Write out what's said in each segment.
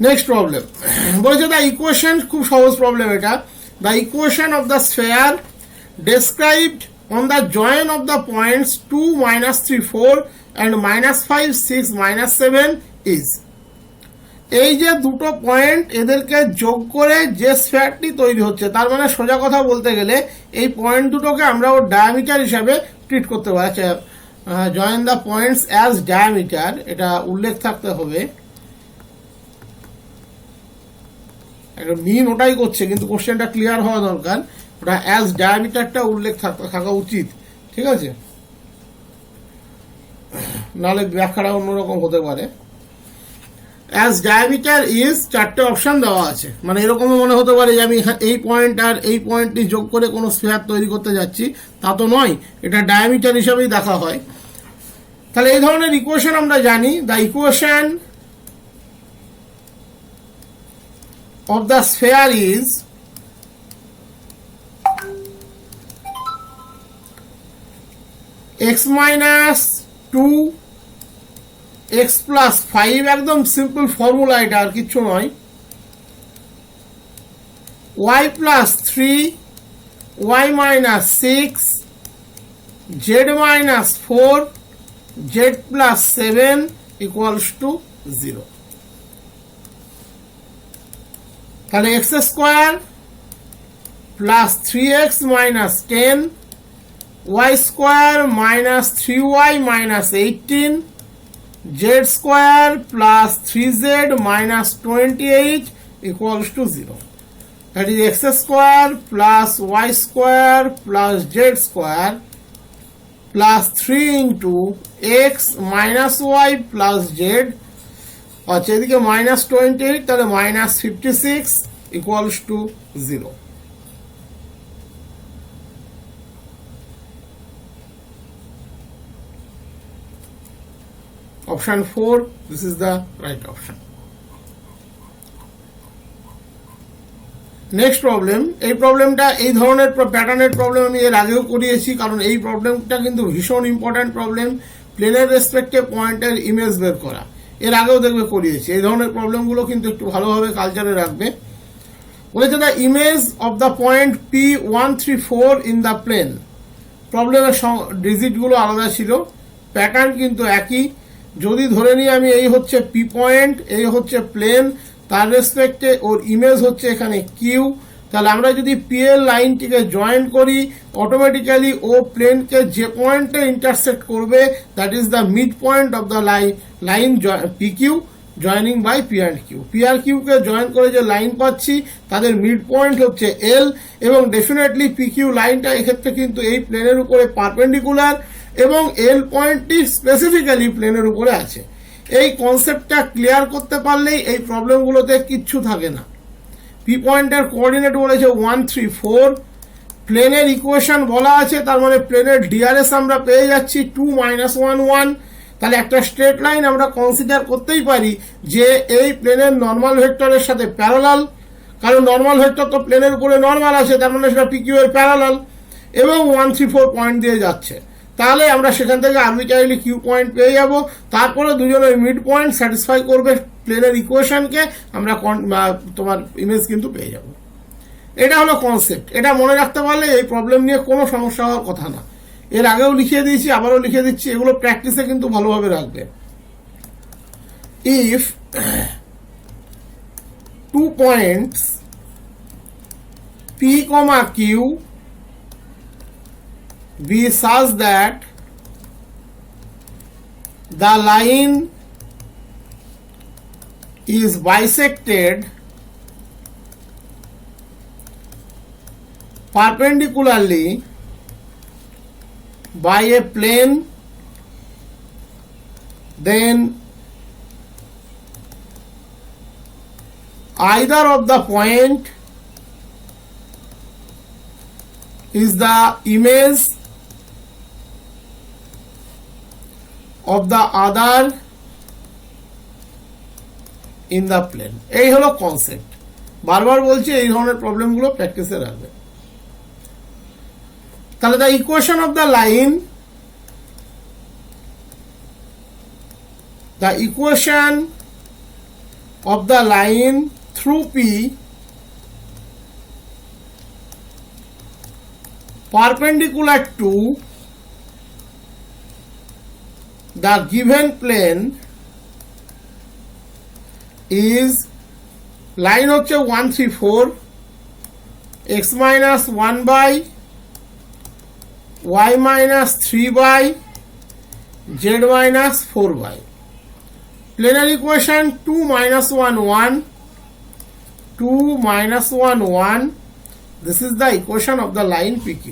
Next problem বলেছে the equation, খুব সহজ প্রবলেম এটা। The equation of the sphere described on the join of the points 2, -3, 4 and -5, 6, -7 is. এই যে দুটো পয়েন্ট এদেরকে যোগ করে যে স্ফেয়ারটি তৈরি হচ্ছে, তার মানে সোজা কথা বলতে গেলে এই পয়েন্ট দুটোকে আমরা ওর ডায়ামিটার হিসাবে ট্রিট করতে পারি। Join the points as diameter, এটা উল্লেখ থাকতে হবে। মিন ওটাই করছে, কিন্তু কোশ্চেনটা ক্লিয়ার হওয়া দরকার। ওটা অ্যাজ ডায়ামিটারটা উল্লেখ থাকা উচিত, ঠিক আছে? নাহলে ব্যাখ্যাটা অন্যরকম হতে পারে। অ্যাজ ডায়ামিটার ইজ, চারটে অপশন দেওয়া আছে, মানে এরকমও মনে হতে পারে যে আমি এই পয়েন্ট আর এই পয়েন্টটি যোগ করে কোনো স্ফেয়ার তৈরি করতে যাচ্ছি, তা তো নয়, এটা ডায়ামিটার হিসাবেই দেখা হয়। তাহলে এই ধরনের ইকুয়েশন আমরা জানি। The equation of the sphere is x minus 2 x plus 5, একদম সিম্পল ফর্মুলা, এটা আর কিছু নয়। y plus 3 y minus 6 z minus 4 z plus 7 equals to 0। তাহলে X square plus 3x minus 10 Y square minus 3y minus 18 Z square plus 3z minus 28 equals two 0। That is X square plus Y square plus Z square plus 3 into X minus Y plus Z, আচ্ছা এদিকে -28, তাহলে -56 ইকুয়ালস two 0। Option 4, this is the right option. Next problem, এই প্রবলেমটা এই ধরনের প্যাটার্নের problem আমি এর আগেও করিয়েছি, কারণ এই প্রবলেমটা কিন্তু ভীষণ ইম্পর্ট্যান্ট প্রবলেম। প্লেনের রেসপেক্টে পয়েন্টের ইমেজ বের করা, এর আগেও দেখবে করিয়েছি। এই ধরনের প্রবলেমগুলো কিন্তু একটু ভালোভাবে কালচারে রাখবে। বলেছে the image of the point P134 in the plane. প্রবলেমের ডিজিটগুলো আলাদা ছিল, প্যাটার্ন কিন্তু একই। যদি ধরে নিই আমি এই হচ্ছে পি পয়েন্ট, এই হচ্ছে প্লেন, তার রেসপেক্টে ওর ইমেজ হচ্ছে এখানে কিউ। তাহলে আমরা যদি পি এর লাইনটিকে জয়েন করি, অটোমেটিক্যালি ও প্লেনকে যে পয়েন্টে ইন্টারসেক্ট করবে, that is the mid point of the line P Q joining by P and Q. P আর কিউকে জয়েন করে যে লাইন পাচ্ছি তাদের মিড পয়েন্ট হচ্ছে এল, এবং ডেফিনেটলি পি কিউ লাইনটা এক্ষেত্রে কিন্তু এই প্লেনের উপরে পারপেন্ডিকুলার, এবং এল পয়েন্টটি স্পেসিফিক্যালি প্লেনের উপরে আছে। এই কনসেপ্টটা ক্লিয়ার করতে পারলেই এই প্রবলেমগুলোতে কিচ্ছু থাকে না। পি পয়েন্টের কোঅর্ডিনেট বলেছে 1, 3, 4, প্লেনের ইকুয়েশন বলা আছে, তার মানে প্লেনের ডিআরএস আমরা পেয়ে যাচ্ছি 2, -1, 1। তাহলে একটা স্ট্রেট লাইন আমরা কনসিডার করতেই পারি যে এই প্লেনের নর্মাল ভেক্টরের সাথে প্যারালাল, কারণ নর্মাল ভেক্টর তো প্লেনের উপরে নর্মাল আছে, তার মানে সেটা পিকিউ এর প্যারালাল, এবং 1, 3, 4 পয়েন্ট দিয়ে যাচ্ছে। তাহলে আমরা সেখান থেকে আর্বিট্রারিলি কিউ পয়েন্ট পেয়ে যাব, তারপরে দুজনের মিড পয়েন্ট স্যাটিসফাই করবে প্লেনের ইকুয়েশনকে, আমরা তোমার ইমেজ কিন্তু পেয়ে যাব। এটা হলো কনসেপ্ট। এটা মনে রাখতে পারলে এই প্রবলেম নিয়ে কোনো সমস্যা হওয়ার কথা না। এর আগেও লিখিয়ে দিয়েছি, আবারও লিখে দিচ্ছি, এগুলো প্র্যাকটিসে কিন্তু ভালোভাবে রাখবে। If 2 points P, Q be such that the line is bisected perpendicularly by a plane, then either of the point is the image of the other in the plane। এই হলো কনসেপ্ট। বারবার বলছি এই ধরনের প্রবলেমগুলো প্র্যাকটিসে রাখবে। তাহলে the equation of the line, the equation of the line through P perpendicular to the given plane is line হচ্ছে 1 3 4 x minus 1 by y minus 3 by z minus 4 by planar equation 2 minus 1 1 2 minus 1 1. This is the equation of the line PQ.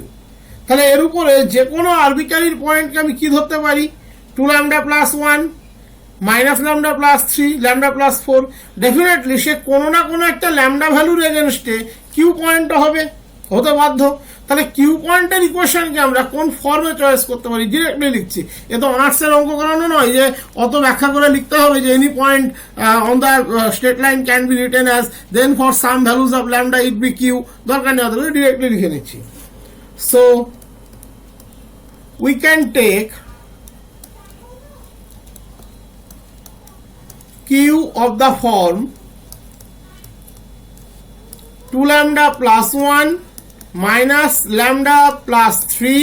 তাহলে এর উপরে যে কোনো arbitrary পয়েন্টকে আমি কি ধরতে পারি 2 lambda plus 1 minus lambda plus 3 lambda plus 4 definitely সে কোনো না কোনো একটা ল্যামডা ভ্যালুর এগেনস্টে কিউ পয়েন্ট হতে বাধ্য। তাহলে কিউ পয়েন্টের ইকুয়েশনকে আমরা কোন ফর্মে চয়েস করতে পারি ডিরেক্টলি লিখছি। এ তো অনার্সের অঙ্ক করানো নয় যে অত ব্যাখ্যা করে লিখতে হবে যে any point on the straight line can be written as then for some values of lambda it be Q, দরকার নেই, অত ডিরেক্টলি লিখে নিচ্ছি। So we can take Q of the form 2 lambda plus 1 minus lambda plus 3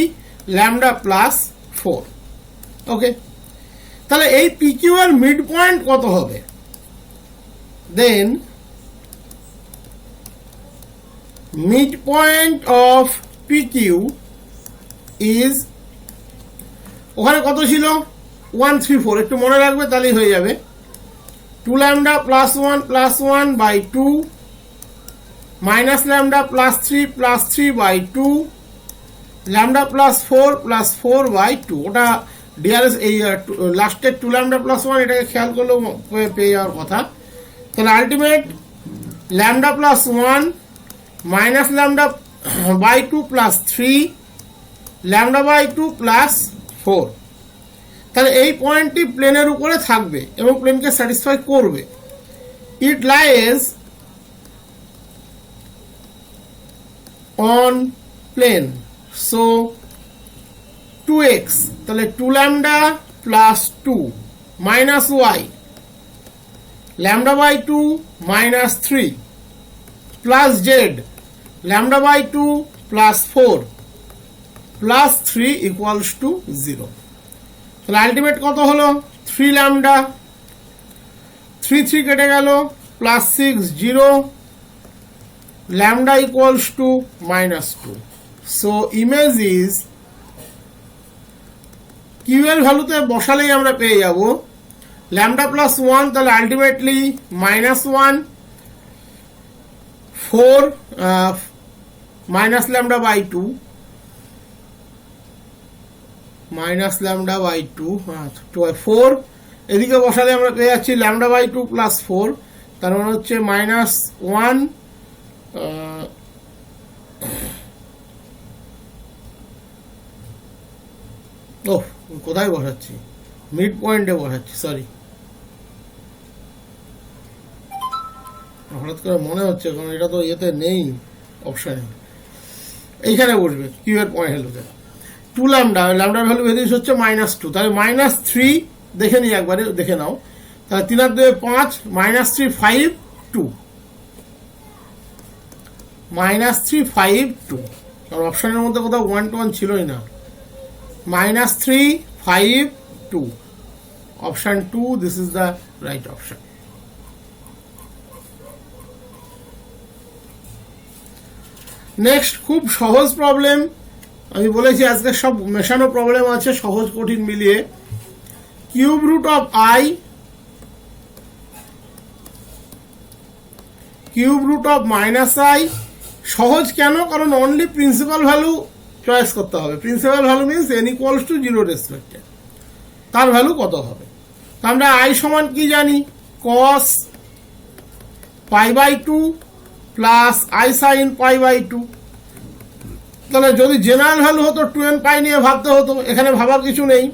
lambda plus 4. Okay, তাহলে এই PQ এর mid point কত হবে? Then mid point of PQ is, ওখানে কত ছিল 1 3 4, একটু মনে রাখবে তাহলেই হয়ে যাবে। 2 lambda plus 1 by 2 minus lambda plus 3 by 2 lambda plus 4 by 2, ওটা ডিআরএস এই লাস্টের 2 lambda plus 1 এটাকে খেয়াল করলেও পেয়ে যাওয়ার কথা। তাহলে ultimate lambda plus 1 minus lambda by 2 plus 3 lambda by 2 plus 4, তাহলে এই পয়েন্টটি প্লেনের উপরে থাকবে এবং প্লেনকে স্যাটিসফাই করবে। ইট lies on plane, so 2x, তাহলে 2 lambda plus 2 minus y lambda by 2 minus 3 plus z lambda by 2 plus 4 plus 3 equals to 0. তাহলে আলটিমেট কত হলো 3 lambda, 3 কেটে গেল, plus 6 0, lambda equals to minus 2. So image is q এর ভ্যালুতে বসালেই আমরা পেয়ে যাব lambda plus 1, তাহলে ultimately minus 1 4 minus lambda by 2 minus lambda by 2 4, এদিকে বসালে আমরা পেয়ে যাচ্ছি lambda by 2 plus 4, তার মানে হচ্ছে minus 1 কোথায় বসাচ্ছি, মিড পয়েন্টে বসাচ্ছি, সরি, হঠাৎ করে মনে হচ্ছে কারণ এটা তো ইয়েতে নেই অপশানে, এইখানে বসবে কিউ এর পয়েন্ট ভ্যালুতে 2 lambda, ল্যামডার ভ্যালু ভেরিয়েন্স হচ্ছে -2, তাহলে -3 দেখে নিই, একবারে দেখে নাও, তাহলে 3 আর 2 5 -3 5 2 -3 5 2, কারণ অপশনের মধ্যে কোথাও 1 to 1 ছিলই না। -3 5 2, option 2, this is the right option. Next খুব সহজ প্রবলেম, আমি বলেছি আজকে সব মেশানো প্রবলেম আছে, সহজ কঠিন মিলিয়ে। Cube root of i, cube root of -i, সহজ কেন? কারণ অনলি প্রিন্সিপাল ভ্যালু চয়েস করতে হবে। Principal value means n equals two 0 রেসপেক্টে তার ভ্যালু কত হবে। আমরা i সমান কি জানি, cos π/2 প্লাস i sin π/2, তাহলে যদি জেনারেল ভ্যালু হতো 2n π নিয়ে ভাবতে হতো, এখানে ভাবার কিছু নেই।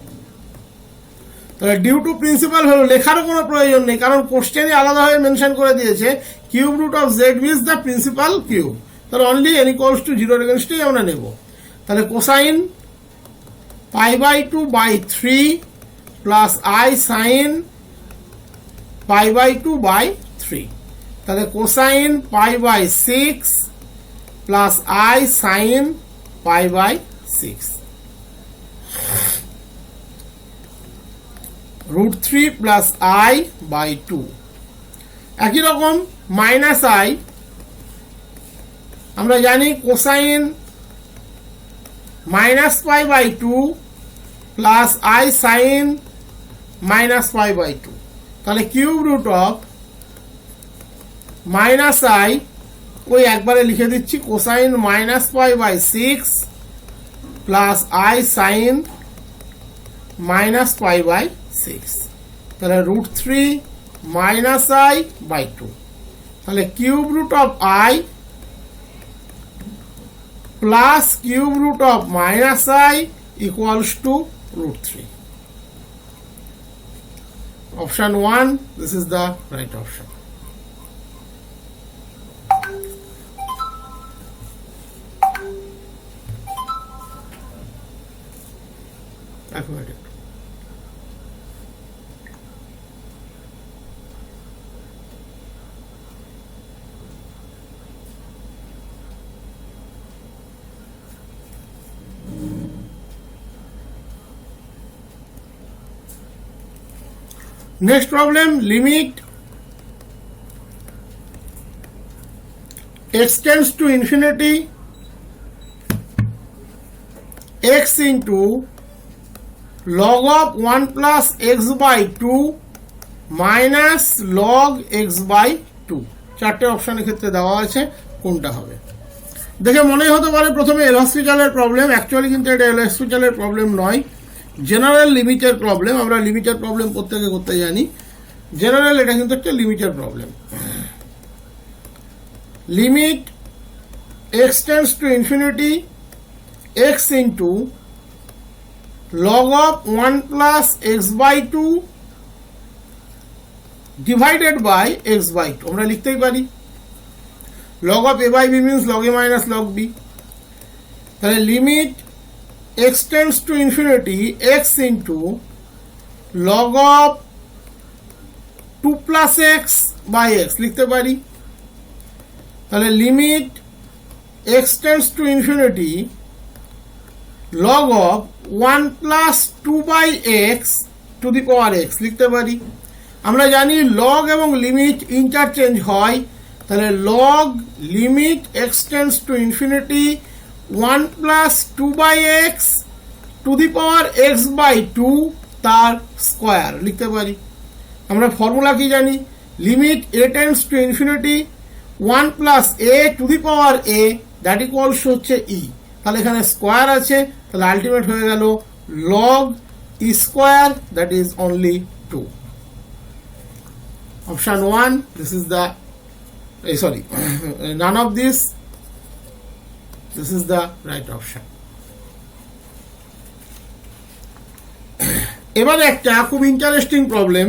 তাহলে ডিউ টু প্রিন্সিপাল ভ্যালু লেখারও কোনো প্রয়োজন নেই, কারণ কোশ্চেনে আলাদাভাবে মেনশন করে দিয়েছে cube root of z is the principal cube, তাহলে অনলি n ইকুয়ালস টু 0 এগেনস্টেই আমরা নেব। তাহলে কোসাইন π/2/3 প্লাস i sin π/2/3, 3, তাহলে cosine pi by 6 plus i sine pi by 6, √3 plus i by 2। একই রকম মাইনাস আই, আমরা জানি cosine minus pi by 2 plus i sine minus pi by 2, তাহলে cube root of minus i, ওই একবারে লিখে দিচ্ছি cosine minus pi by 6 plus i sine minus pi by 6, তাহলে √3 মাইনাস আই বাই 2, তাহলে cube root of I plus cube root of minus i equals to √3. Option 1, this is the right option. Next problem, limit x tends to infinity x into log of 1 plus x by 2 minus log x by 2. চারটে অপশনের ক্ষেত্রে দেওয়া আছে, কোনটা হবে? দেখে মনে হতে পারে প্রথমে এল'হসপিটালের প্রবলেম, অ্যাকচুয়ালি কিন্তু এটা এল'হসপিটালের প্রবলেম নয়, জেনারেল লিমিটের প্রবলেম। আমরা লিমিটের প্রবলেম প্রত্যেকে করতে জানি, জেনারেল এটা কিন্তু একটা লিমিটের problem. Limit x tends to infinity x into log of 1 plus x by 2 divided by x by 2, আমরা লিখতেই পারি log of a by b means log a minus log b, তাহলে limit x tends to infinity x into log of 2 plus x by x লিখতে পারি, তাহলে limit x tends to infinity log of 1 plus 2 by x to the power x লিখতে পারি। আমরা জানি log এবং limit interchange হয়, তাহলে log limit x tends to infinity 1 plus 2 by x to the power x by 2 তার square লিখতে পারি। আমরা ফর্মুলা কি জানি, limit a tends to infinity 1 plus a to the power a that equals হচ্ছে e, তাহলে এখানে স্কোয়ার আছে, তাহলে আলটিমেট হয়ে গেল log e square, that is only 2. Option 1, this is the none of this, this is the right option. এবারে একটা খুব ইন্টারেস্টিং প্রবলেম,